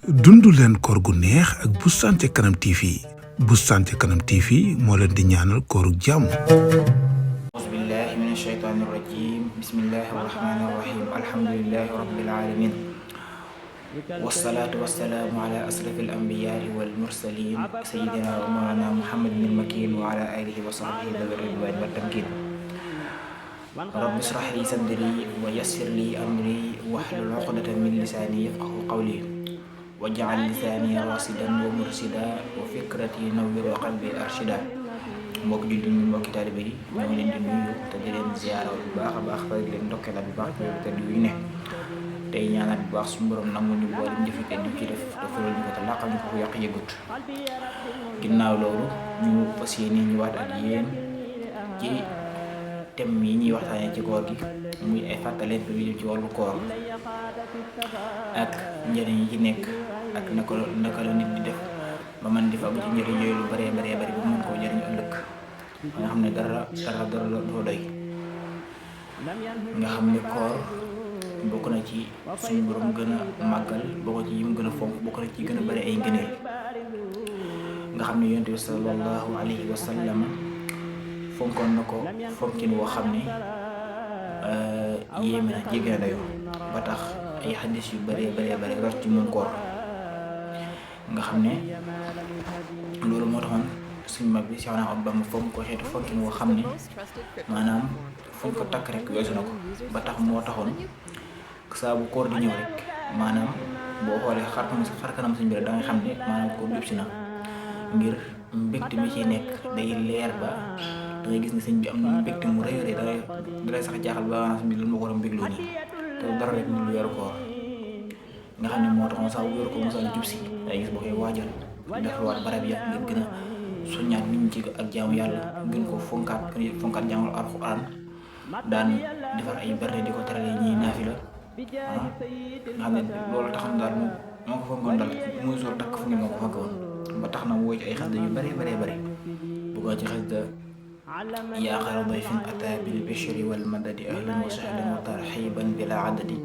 dundu leen koor gu neex ak Boustan ca Kanam TV. Boustan ca Kanam TV moo leen di ñaanal kooru jàmm. auzu billahi min ashaytani rajim bismillahi rahmani rahim alhamdulillahi rabbil alamin wassalatu wassalamu ala asrafil anbiya'i wal mursalin sayyidina wa mawlana muhammadin al-makin wa ala alihi wa sahbihi dhawi ridwan wa tamkin. rabbi ishrah li sadri wa yassir li amri wahlul 'uqdatan min lisani yafqahu qawli waj'al lisani rasidan wa mursida wa fikrati nawwir wa qalbi arshida. mbokk jullit ñi mbokki taalibe yi ñoo ngi leen di nuyu te di leen ziyaara bu baax a baax te di leen ndokkeelaat bu baax te di yu ne tey ñaanaat bu baax suñu borom nangu ñu boole ñu jëfe ñu ci def te fulal ñu ko te laqal ñu ko yàq yëgut. ginnaaw loolu ñu fas yéene ñu waat ak yéen ci thème yi ñuy waxtaanee ci koor gi muy ay fàttaleen yu jëm ci wàllu koor ak njëriñ yi ci nekk ak naka la nit di def ba man di fàggu ci njëriñ yooyu lu bëree bari ba mën koo jëriñ ëllëg nga xam ne dara doo doy. nga xam ne koor bokk na ci suñu borom gën a màggal bokk ci yi mu gën a fonk bokk na ci gën a bëri ay ngëneel nga xam ne yonent bi sallallahu alayhi wa sallam fonkoon na ko fonkin woo xam ne yéeme na jéggi na dayoo ba tax ay xaddis yu bëree rot ci moom koor nga xam ne loolu moo taxoon suñu mag bi Cheikh Ahmadou Bamba fonk ko xeetu fonkin woo xam ne maanaam fuñ ko takk rek weesu na ko ba tax moo taxoon saa bu koor di ñëw rek maanaam boo xoolee xar kanam suñu bi da nga xam ne maanaam koor jub si na ngir mbégte mi ciy nekk day leer ba da ngay gis ne sëñ bi am na mbégte mu rëy dalay sax jaaxal ba maanaam sëñ bi lan moo ko war a mbégloo nii te dara rek ñu lu weeru koor nga xam ne moo taxoon saa bu weeru koor mosal jub si day gis boo koy waajal defarwaat barab ya ngir gën a soññaat nit ñi ci ak jaamu yàlla gën ko fonkaat jaamu alxuraan daan defar ay berne di ko terale ñiy naafila nga xam ne loolu tax na daal moo ko fonkoon daal muy sol takk fu ngeen moo ko fonkoon ba tax na woo ci ay xasida yu bëree bu ko ci xasida yaa xayra dayfin ataa bil bishri wal madadi ahlan wa sahlan wa tarxiban bila adadi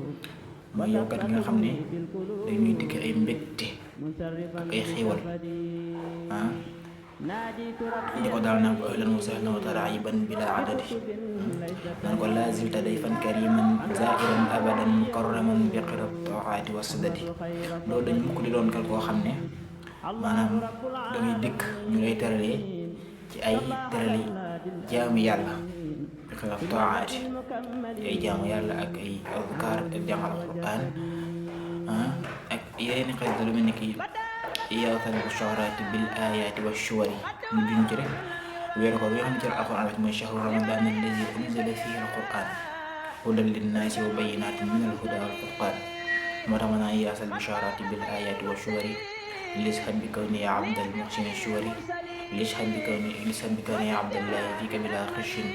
mooy yow kat nga xam ne dañuy dikk ay mbégte ak ay xéewal di ko daal naan ko ahlan wa sahlan wa tarxiban bila adadi naan ko laa zilta dayfan kariman zairan abadan mukarraman bi qirat taati wa sadadi. loolu dañ mukk di doon kal koo xam ne maanaam dangay dikk ñu lay teralee ci ay terali jaamu yàlla bi qirat taati ay jaamu yàlla ak ay azkar ak jàng alquran ak yeneen xeet lu mel ni ki yaatal busharati bil ayati wa shuwari mu juñ ci rek weeru koor bi nga xam ne ci la alquran rek mooy shahru ramadan allazi unzila fihi alquran hudan linnaasi wa bayyinatin min alhuda wal furqan moo tax ma naan yaasal busharati bil ayati wa shuwari lishhad bi kawni ya abdal muhsin shuwari lishhad bi kawni ya abdallahi fika bila xishin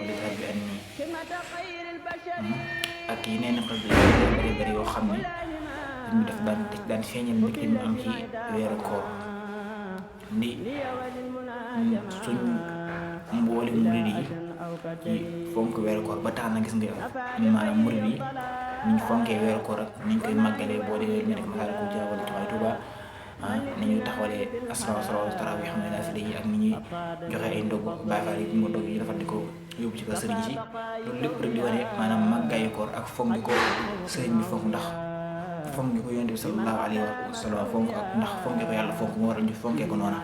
wa lishhad bi anni ak yeneen xel bari yoo xam ne ñu def daan feeñal mbégte mi am ci weeru koor ndi suñ mbooli murid yi ci fonk weeru koor ba tax na gis nga maanaam murid yi niñ fonkee weeru koor ak niñ koy màggalee boo dee ñu nekk Masaalikul Jinaan wala Jumaay Tuubaa ni ñuy taxawalee asra tarawih xam ne naafila yi ak ni ñuy joxe ay ndogu Baay Faal yi mu ndog yi dafa di ko yóbbu ci ko sëriñ si loolu lépp rek di wane maanaam màggaayu koor ak fonk ko sëriñ bi fonk ndax fonk ko yonent bi sallallahu alayhi wa sallam fonk ak ndax fonk ko yàlla fonk moo war a ñu fonkee ko noona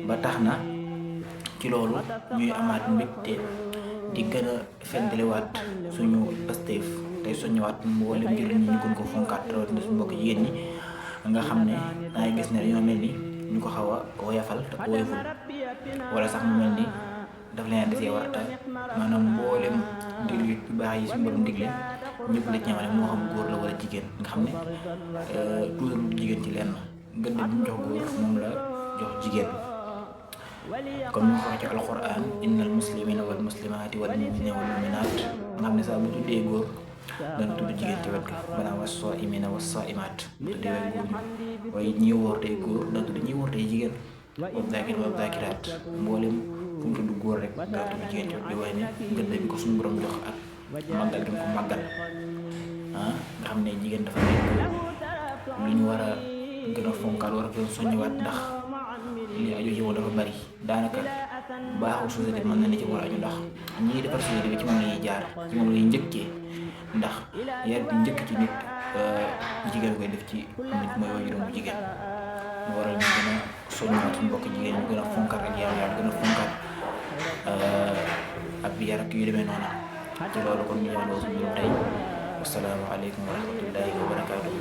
ba tax na ci loolu ñuy amaat mbégte di gën a fendaliwaat suñu pasteef tey soññewaat mboolem ngir ñi ñu gën ko fonkaat rawatina suñu mbokk jigéen ñi nga xam ne dangay gis ne dañoo mel ni ñu ko xaw a woyafal te ko woyaful wala sax mu mel ni daf leen desee warta maanaam mboolem diglu yu baax yi suñu borom digle ñëpp la ci ñamale moo xam góor la wala jigéen nga xam ne toujours jigéen ci lenn gëdd bi mu jox góor moom la jox jigéen comme ni ko waxee ci alquran innal muslimina wal muslimati wal muminina wal muminat nga xam ne saa bu tuddee góor dana tudd jigéen ci wet ga banaa was saimina was saimat bu tuddee way góor ñi waaye ñi woor tey góor dana tudd ñi woor tey jigéen wa zakir wa zakirat mboolem fu mu tudd góor rek dana tudd jigéen ci wet bi waaye ne gëdd bi ko suñu borom jox ak màggal gi mu ko màggal nga xam ne jigéen dafa nekk lu ñu war a gën a fonkaat war a gën a soññiwaat ndax li aju ci moom dafa bari daanaka baaxu société mën na ni ci war a aju ndax ñii defar société bi ci moom lañuy jaar ci moom lañuy njëkkee ndax yar bi njëkk ci nit jigéen koy def ci nit mooy waajuram bu jigéen mu waral ñu gën a soññiwaat suñu mbokk jigéen ñu gën a fonkaat ak yar gën a fonkaat ab yar ak yu demee noonu ci loolu kon ñu ñëw suñu tey wassalaamu aleykum wa rahmatullahi wa barakaatuh